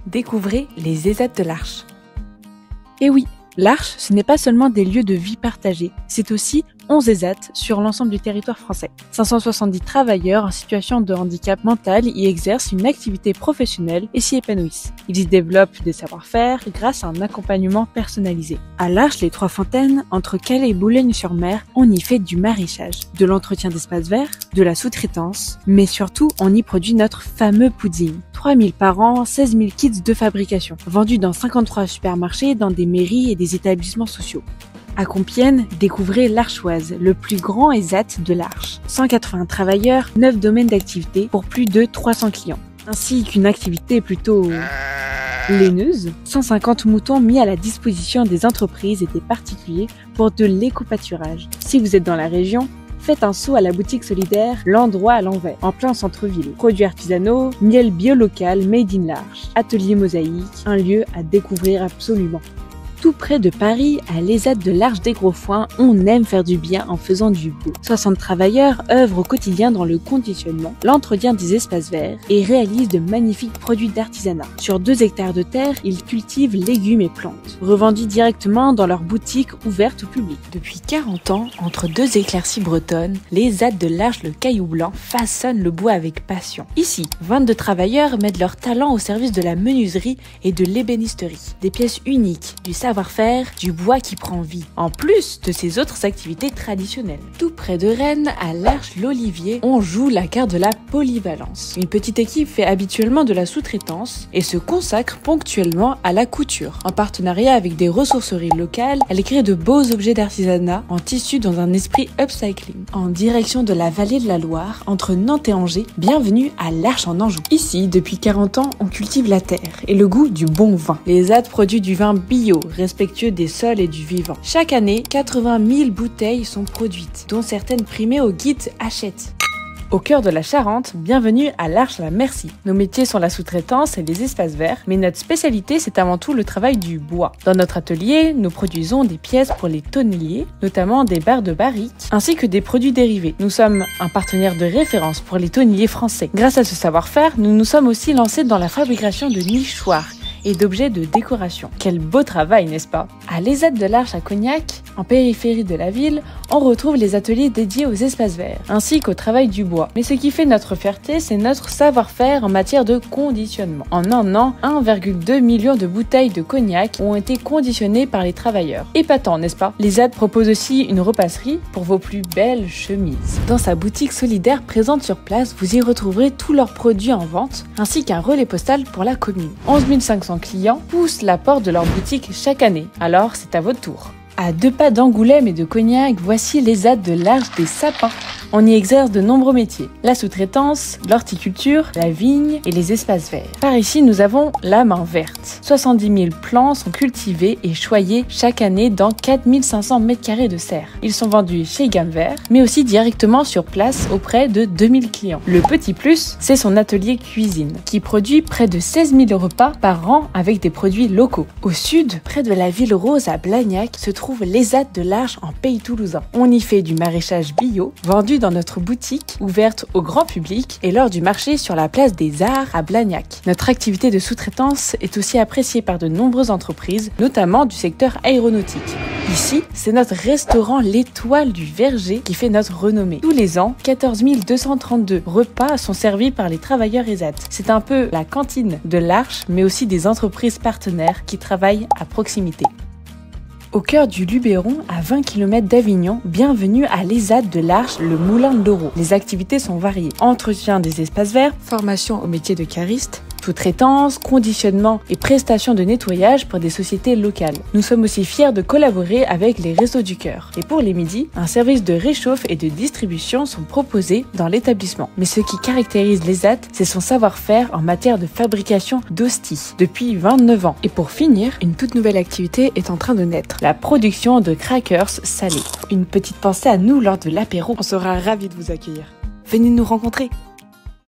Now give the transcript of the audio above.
Découvrez les ESAT de l'Arche. Et oui, l'Arche, ce n'est pas seulement des lieux de vie partagés, c'est aussi 11 ESAT sur l'ensemble du territoire français. 570 travailleurs en situation de handicap mental y exercent une activité professionnelle et s'y épanouissent. Ils y développent des savoir-faire grâce à un accompagnement personnalisé. À l'Arche, les Trois-Fontaines, entre Calais et Boulogne-sur-Mer, on y fait du maraîchage, de l'entretien d'espaces verts, de la sous-traitance, mais surtout, on y produit notre fameux pudding. 3000 par an, 16 000 kits de fabrication, vendus dans 53 supermarchés, dans des mairies et des établissements sociaux. À Compiègne, découvrez l'Archoise, le plus grand ESAT de l'Arche. 180 travailleurs, 9 domaines d'activité pour plus de 300 clients. Ainsi qu'une activité plutôt laineuse, 150 moutons mis à la disposition des entreprises et des particuliers pour de l'éco-pâturage. Si vous êtes dans la région, faites un saut à la boutique solidaire L'Endroit à l'Envers, en plein centre-ville. Produits artisanaux, miel bio local made in l'Arche, atelier mosaïque, un lieu à découvrir absolument. Tout près de Paris, à l'ESAT de l'Arche des Gros Foins, on aime faire du bien en faisant du beau. 60 travailleurs œuvrent au quotidien dans le conditionnement, l'entretien des espaces verts et réalisent de magnifiques produits d'artisanat. Sur 2 hectares de terre, ils cultivent légumes et plantes, revendus directement dans leur boutique ouverte au public. Depuis 40 ans, entre 2 éclaircies bretonnes, l'ESAT de l'Arche le Caillou Blanc façonne le bois avec passion. Ici, 22 travailleurs mettent leur talent au service de la menuiserie et de l'ébénisterie. Des pièces uniques, du savoir-faire, du bois qui prend vie, en plus de ses autres activités traditionnelles. Tout près de Rennes, à l'Arche l'Olivier, on joue la carte de la polyvalence. Une petite équipe fait habituellement de la sous-traitance et se consacre ponctuellement à la couture. En partenariat avec des ressourceries locales, elle crée de beaux objets d'artisanat en tissu dans un esprit upcycling. En direction de la vallée de la Loire, entre Nantes et Angers, bienvenue à l'Arche en Anjou. Ici, depuis 40 ans, on cultive la terre et le goût du bon vin. Les ESAT produisent du vin bio, respectueux des sols et du vivant. Chaque année, 80 000 bouteilles sont produites, dont certaines primées au guide Hachette. Au cœur de la Charente, bienvenue à l'Arche à la Merci. Nos métiers sont la sous-traitance et les espaces verts, mais notre spécialité c'est avant tout le travail du bois. Dans notre atelier, nous produisons des pièces pour les tonneliers, notamment des barres de barriques, ainsi que des produits dérivés. Nous sommes un partenaire de référence pour les tonneliers français. Grâce à ce savoir-faire, nous nous sommes aussi lancés dans la fabrication de nichoirs et d'objets de décoration. Quel beau travail, n'est-ce pas? À l'ESAT de l'Arche à Cognac, en périphérie de la ville, on retrouve les ateliers dédiés aux espaces verts, ainsi qu'au travail du bois. Mais ce qui fait notre fierté, c'est notre savoir-faire en matière de conditionnement. En un an, 1,2 million de bouteilles de cognac ont été conditionnées par les travailleurs. Épatant, n'est-ce pas? L'ESAT propose aussi une repasserie pour vos plus belles chemises. Dans sa boutique solidaire présente sur place, vous y retrouverez tous leurs produits en vente, ainsi qu'un relais postal pour la commune. 11 500 clients poussent la porte de leur boutique chaque année, alors c'est à votre tour. À 2 pas d'Angoulême et de Cognac, voici l'ESAT de l'Arche des Sapins. On y exerce de nombreux métiers. La sous-traitance, l'horticulture, la vigne et les espaces verts. Par ici, nous avons la main verte. 70 000 plants sont cultivés et choyés chaque année dans 4 500 m² de serre. Ils sont vendus chez Gamme Vert, mais aussi directement sur place auprès de 2000 clients. Le petit plus, c'est son atelier cuisine, qui produit près de 16 000 repas par an avec des produits locaux. Au sud, près de la ville rose à Blagnac, se trouve l'ESAT de l'Arche en Pays Toulousain. On y fait du maraîchage bio, vendu dans notre boutique, ouverte au grand public, et lors du marché sur la place des Arts à Blagnac. Notre activité de sous-traitance est aussi appréciée par de nombreuses entreprises, notamment du secteur aéronautique. Ici, c'est notre restaurant L'Étoile du Verger qui fait notre renommée. Tous les ans, 14 232 repas sont servis par les travailleurs ESAT. C'est un peu la cantine de l'Arche, mais aussi des entreprises partenaires qui travaillent à proximité. Au cœur du Luberon, à 20 km d'Avignon, bienvenue à l'ESAT de l'Arche, le Moulin de l'Aureau. Les activités sont variées. Entretien des espaces verts, formation au métier de cariste, sous-traitance, conditionnement et prestations de nettoyage pour des sociétés locales. Nous sommes aussi fiers de collaborer avec les Restos du Cœur. Et pour les midis, un service de réchauffe et de distribution sont proposés dans l'établissement. Mais ce qui caractérise l'ESAT, c'est son savoir-faire en matière de fabrication d'hosties depuis 29 ans. Et pour finir, une toute nouvelle activité est en train de naître. La production de crackers salés. Une petite pensée à nous lors de l'apéro. On sera ravis de vous accueillir. Venez nous rencontrer.